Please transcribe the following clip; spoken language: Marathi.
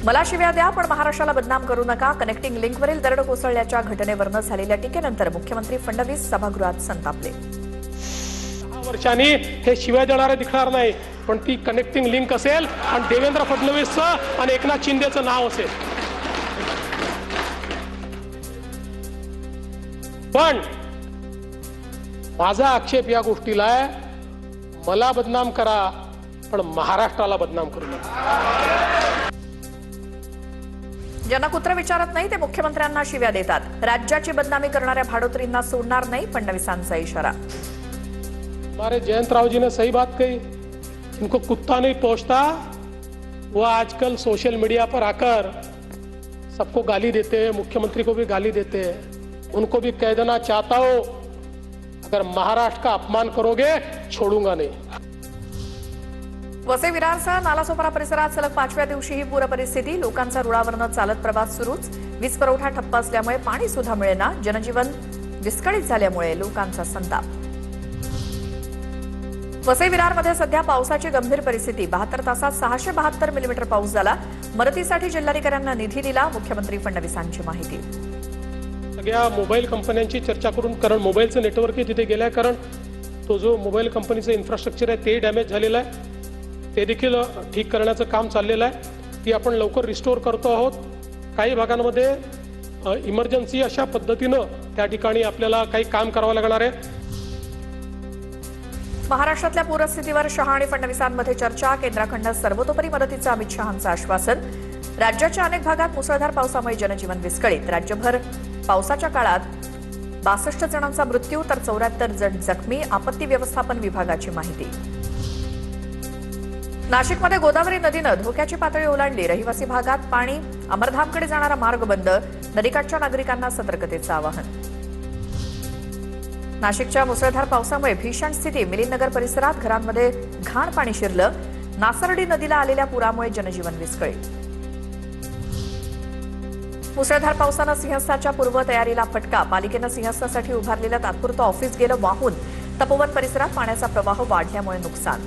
मला शिव्या द्या पण महाराष्ट्राला बदनाम करू नका. कनेक्टिंग लिंकवरील दरड कोसळल्याच्या घटनेवरनं झालेल्या टीकेनंतर मुख्यमंत्री फडणवीस सभागृहात संतापले. 6 वर्षांनी हे शिव्या देणारे दिसणार नाही, पण ती कनेक्टिंग लिंक असेल आणि देवेंद्र फडणवीसचं आणि एकनाथ शिंदेचं नाव असेल. पण माझा आक्षेप या गोष्टीला आहे, मला बदनाम करा पण महाराष्ट्राला बदनाम करू नका. जनक उत्तर विचारत नाही ते मुख्यमंत्र्यांना शिव्या देतात. राज्याची बदनामी करणाऱ्या भाडोत्रींना सोडणार नाही, फडणवीसांचा इशारा. हमारे जयंतराव जी ने सही बात कही, इनको कुत्ता नहीं पहुंचता, वो आजकल सोशल मीडिया पर आकर सबको गाली देते हैं, मुख्यमंत्री को भी गाली देते हैं. उनको भी कह देना चाहता हूं, अगर महाराष्ट्र का अपमान करोगे छोड़ूंगा नहीं. वसई विरारसह नालासोपारा परिसरात सलग 5व्या दिवशीही पूर परिस्थिती. लोकांचा रुळावरनं चालत प्रवास सुरूच. वीज पुरवठा ठप्प असल्यामुळे पाणी सुद्धा मिळेना. जनजीवन विस्कळीत झाल्यामुळे लोकांचा संताप. वसई विरारमध्ये सध्या पावसाची गंभीर परिस्थिती. 72 तासात 672 मिलीमीटर पाऊस झाला. मदतीसाठी जिल्हाधिकाऱ्यांना निधी दिला. मुख्यमंत्री फडणवीसांची माहिती. सगळ्या मोबाईल कंपन्यांची चर्चा करून, कारण मोबाईलचं नेटवर्क तिथे गेलंय, कारण तो जो मोबाईल कंपनीचं इन्फ्रास्ट्रक्चर आहे ते डॅमेज झालेलं आहे, ते देखील ठीक करण्याचं काम चाललेलं आहे. ती आपण लवकर रिस्टोर करतो आहोत. काही भागांमध्ये इमर्जन्सी अशा पद्धतीनं त्या ठिकाणी आपल्याला काही काम करावं लागणार आहे. महाराष्ट्रातल्या पूरस्थितीवर शहा आणि फडणवीसांमध्ये चर्चा. केंद्राकडनं सर्वतोपरी मदतीचं अमित शहांचं आश्वासन. राज्याच्या अनेक भागात मुसळधार पावसामुळे जनजीवन विस्कळीत. राज्यभर पावसाच्या काळात 62 जणांचा मृत्यू तर 74 जण जखमी. आपत्ती व्यवस्थापन विभागाची माहिती. नाशिकमध्ये गोदावरी नदीनं धोक्याची पातळी ओलांडली. रहिवासी भागात पाणी. अमरधामकडे जाणारा मार्ग बंद. नदीकाठच्या नागरिकांना सतर्कतेचं आवाहन. नाशिकच्या मुसळधार पावसामुळे भीषण स्थिती. मिलिंदनगर परिसरात घरांमध्ये घाण पाणी शिरलं. नासर्डी नदीला आलेल्या पुरामुळे जनजीवन विस्कळीत. मुसळधार पावसानं सिंहस्थाच्या पूर्वतयारीला फटका. पालिकेनं सिंहस्थासाठी उभारलेलं तात्पुरतं ऑफिस गेलं वाहून. तपोवन परिसरात पाण्याचा प्रवाह वाढल्यामुळे नुकसान.